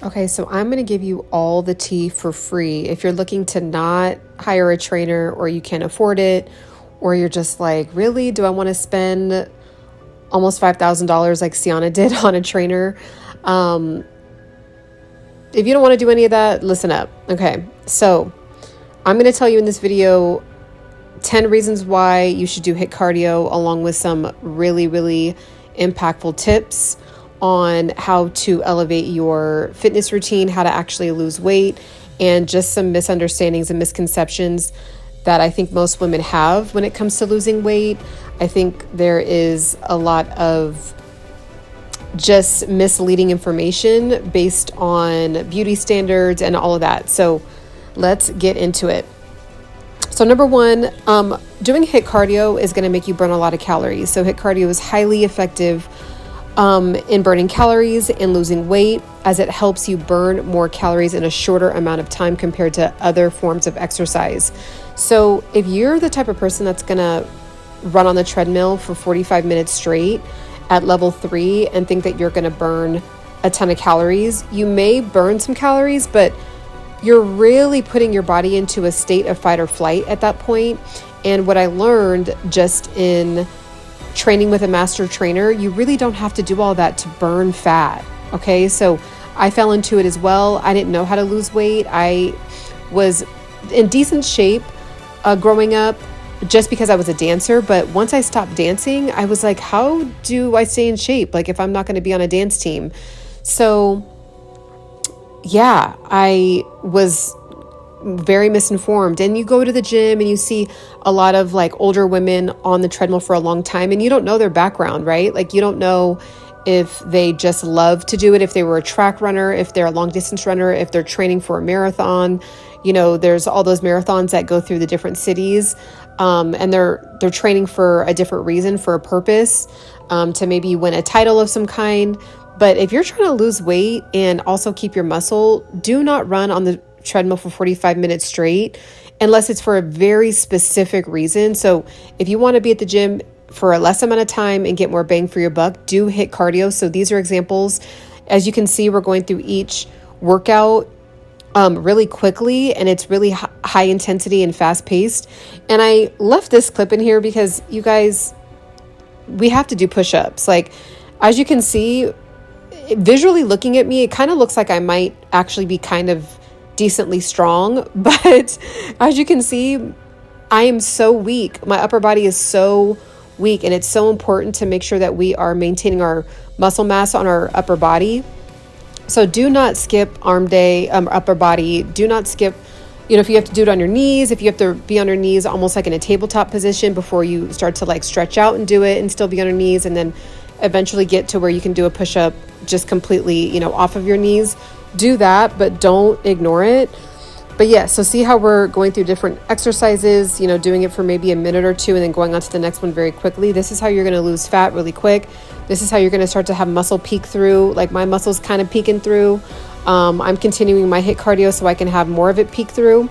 Okay, so I'm going to give you all the tea for free. If you're looking to not hire a trainer or you can't afford it, or you're just like, really, do I want to spend almost $5,000 like Sienna did on a trainer? If you don't want to do any of that, listen up. Okay, so I'm going to tell you in this video 10 reasons why you should do HIIT cardio, along with some really, really impactful tips on how to elevate your fitness routine, how to actually lose weight, and just some misunderstandings and misconceptions that I think most women have when it comes to losing weight. I think there is a lot of just misleading information based on beauty standards and all of that. So let's get into it. So number one, doing HIIT cardio is going to make you burn a lot of calories. So HIIT cardio is highly effective in burning calories and losing weight, as it helps you burn more calories in a shorter amount of time compared to other forms of exercise. So if you're the type of person that's going to run on the treadmill for 45 minutes straight at level 3 and think that you're going to burn a ton of calories, you may burn some calories, but you're really putting your body into a state of fight or flight at that point. And what I learned just in training with a master trainer, you really don't have to do all that to burn fat. Okay, so I fell into it as well. I didn't know how to lose weight. I was in decent shape growing up just because I was a dancer. But once I stopped dancing, I was like, how do I stay in shape? Like, if I'm not going to be on a dance team. So yeah, I was very misinformed. And you go to the gym and you see a lot of like older women on the treadmill for a long time, and you don't know their background, right? Like, you don't know if they just love to do it, if they were a track runner, if they're a long distance runner, if they're training for a marathon. You know, there's all those marathons that go through the different cities, and they're training for a different reason, for a purpose, to maybe win a title of some kind. But if you're trying to lose weight and also keep your muscle, do not run on the treadmill for 45 minutes straight unless it's for a very specific reason. So if you want to be at the gym for a less amount of time and get more bang for your buck, do HIIT cardio. So these are examples. As you can see, we're going through each workout really quickly, and it's really high intensity and fast paced. And I left this clip in here because you guys, we have to do push-ups. Like, as you can see, visually looking at me, it kind of looks like I might actually be kind of decently strong, but as you can see, I am so weak. My upper body is so weak, and it's so important to make sure that we are maintaining our muscle mass on our upper body. So do not skip arm day, upper body. Do not skip, if you have to do it on your knees, if you have to be on your knees almost like in a tabletop position before you start to like stretch out and do it and still be on your knees, and then eventually get to where you can do a push-up just completely, off of your knees. Do that, but don't ignore it. But yeah, so see how we're going through different exercises, doing it for maybe a minute or two and then going on to the next one very quickly. This is how you're going to lose fat really quick. This is how you're going to start to have muscle peek through, like my muscles kind of peeking through. I'm continuing my HIIT cardio so I can have more of it peek through.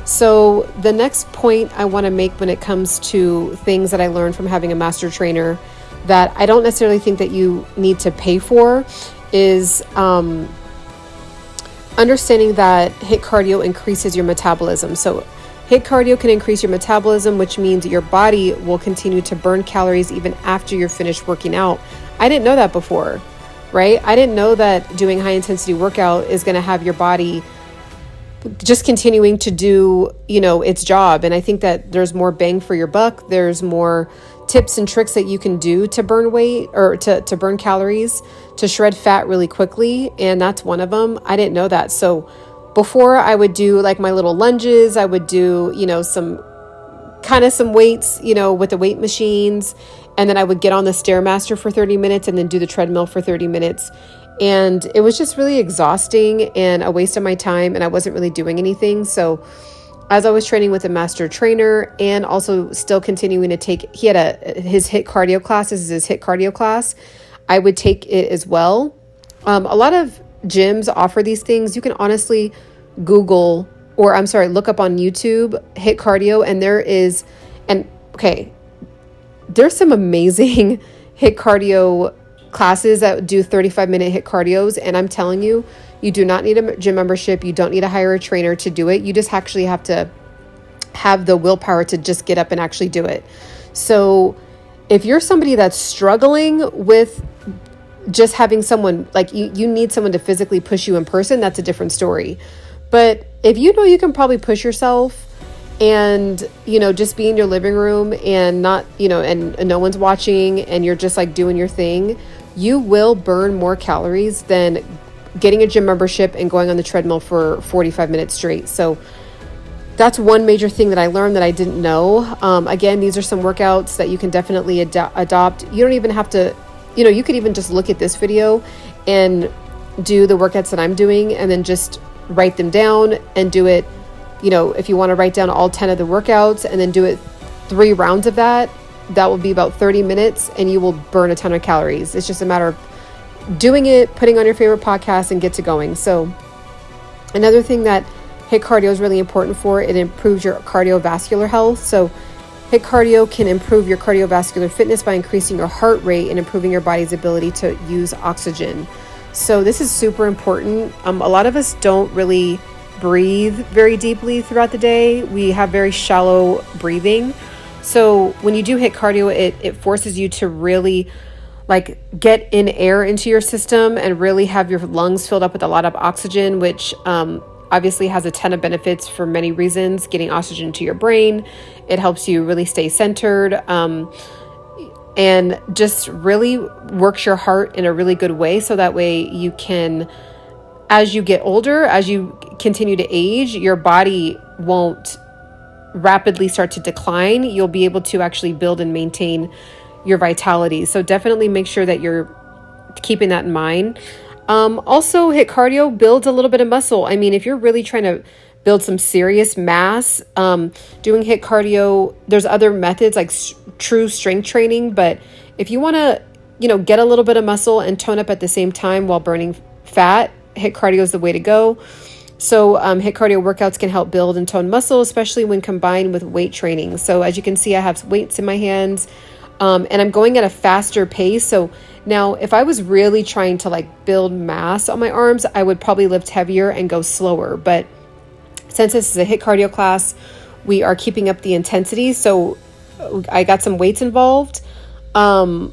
So the next point I want to make when it comes to things that I learned from having a master trainer that I don't necessarily think that you need to pay for is understanding that HIIT cardio increases your metabolism. So HIIT cardio can increase your metabolism, which means your body will continue to burn calories even after you're finished working out. I didn't know that before, right? I didn't know that doing high intensity workout is going to have your body just continuing to do, its job. And I think that there's more bang for your buck. There's more tips and tricks that you can do to burn weight or to burn calories, to shred fat really quickly. And that's one of them. I didn't know that. So before, I would do like my little lunges. I would do, some weights, with the weight machines. And then I would get on the Stairmaster for 30 minutes and then do the treadmill for 30 minutes. And it was just really exhausting and a waste of my time. And I wasn't really doing anything. So as I was training with a master trainer and also still continuing to take, he had his HIIT cardio class. This is his HIIT cardio class. I would take it as well. A lot of gyms offer these things. You can honestly look up on YouTube, HIIT cardio, and there's some amazing HIIT cardio classes that do 35-minute HIIT cardios. And I'm telling you, you do not need a gym membership. You don't need to hire a trainer to do it. You just actually have to have the willpower to just get up and actually do it. So if you're somebody that's struggling with just having someone, like you need someone to physically push you in person, that's a different story. But if you know you can probably push yourself and, just be in your living room and not, and no one's watching and you're just like doing your thing, you will burn more calories than getting a gym membership and going on the treadmill for 45 minutes straight. So that's one major thing that I learned that I didn't know. Again, these are some workouts that you can definitely adopt. You don't even have to, you could even just look at this video and do the workouts that I'm doing and then just write them down and do it. If you want to write down all 10 of the workouts and then do it 3 rounds of that will be about 30 minutes and you will burn a ton of calories. It's just a matter of doing it, putting on your favorite podcast and get to going. So another thing that HIIT cardio is really important for, it improves your cardiovascular health. So HIIT cardio can improve your cardiovascular fitness by increasing your heart rate and improving your body's ability to use oxygen. So this is super important. A lot of us don't really breathe very deeply throughout the day. We have very shallow breathing. So when you do HIIT cardio, it forces you to really get in air into your system and really have your lungs filled up with a lot of oxygen, which obviously has a ton of benefits for many reasons. Getting oxygen to your brain, it helps you really stay centered, and just really works your heart in a really good way. So that way you can, as you get older, as you continue to age, your body won't rapidly start to decline. You'll be able to actually build and maintain your vitality. So definitely make sure that you're keeping that in mind. Also, HIIT cardio builds a little bit of muscle. I mean, if you're really trying to build some serious mass, doing HIIT cardio, there's other methods like true strength training. But if you want to, get a little bit of muscle and tone up at the same time while burning fat, HIIT cardio is the way to go. So HIIT cardio workouts can help build and tone muscle, especially when combined with weight training. So as you can see, I have weights in my hands, and I'm going at a faster pace. So now if I was really trying to build mass on my arms, I would probably lift heavier and go slower. But since this is a HIIT cardio class, we are keeping up the intensity. So I got some weights involved. And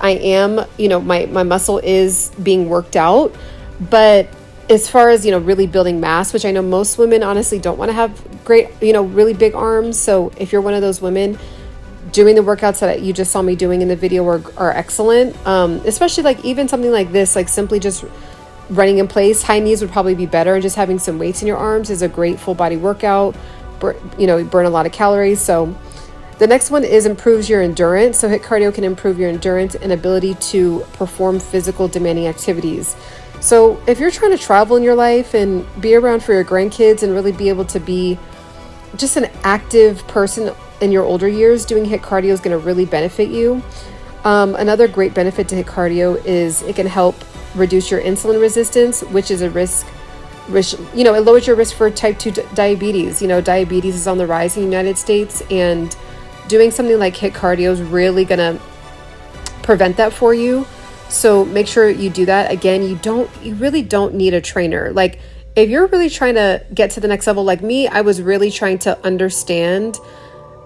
I am, my muscle is being worked out. But as far as, really building mass, which I know most women honestly don't want to have great, really big arms. So if you're one of those women, doing the workouts that you just saw me doing in the video are excellent. Especially even something like this, simply just running in place. High knees would probably be better. And just having some weights in your arms is a great full body workout. Burn a lot of calories. So the next one is improves your endurance. So HIIT cardio can improve your endurance and ability to perform physical demanding activities. So if you're trying to travel in your life and be around for your grandkids and really be able to be just an active person in your older years, doing HIIT cardio is going to really benefit you. Another great benefit to HIIT cardio is it can help reduce your insulin resistance, which is a risk, it lowers your risk for type 2 diabetes. Diabetes is on the rise in the United States, and doing something like HIIT cardio is really going to prevent that for you. So make sure you do that. Again, you really don't need a trainer. If you're really trying to get to the next level, like me, I was really trying to understand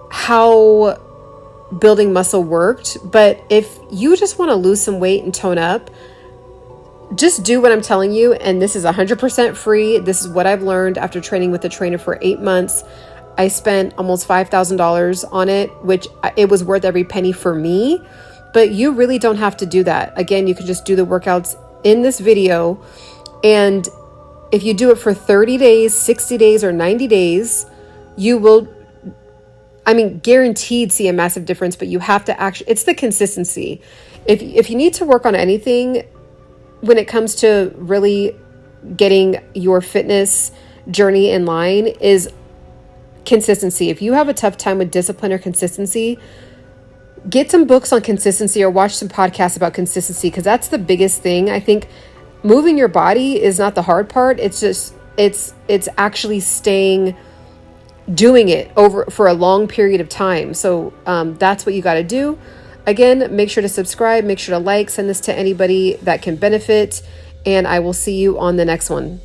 how building muscle worked. But if you just want to lose some weight and tone up, just do what I'm telling you. And this is 100% free. This is what I've learned after training with a trainer for 8 months. I spent almost $5,000 on it, which it was worth every penny for me. But you really don't have to do that. Again, you can just do the workouts in this video. And if you do it for 30 days, 60 days, or 90 days, you will, guaranteed see a massive difference. But you have to it's the consistency. If you need to work on anything when it comes to really getting your fitness journey in line, is consistency. If you have a tough time with discipline or consistency, get some books on consistency or watch some podcasts about consistency, because that's the biggest thing. I think moving your body is not the hard part. It's just, it's actually doing it over for a long period of time. So that's what you got to do. Again, make sure to subscribe, make sure to like, send this to anybody that can benefit, and I will see you on the next one.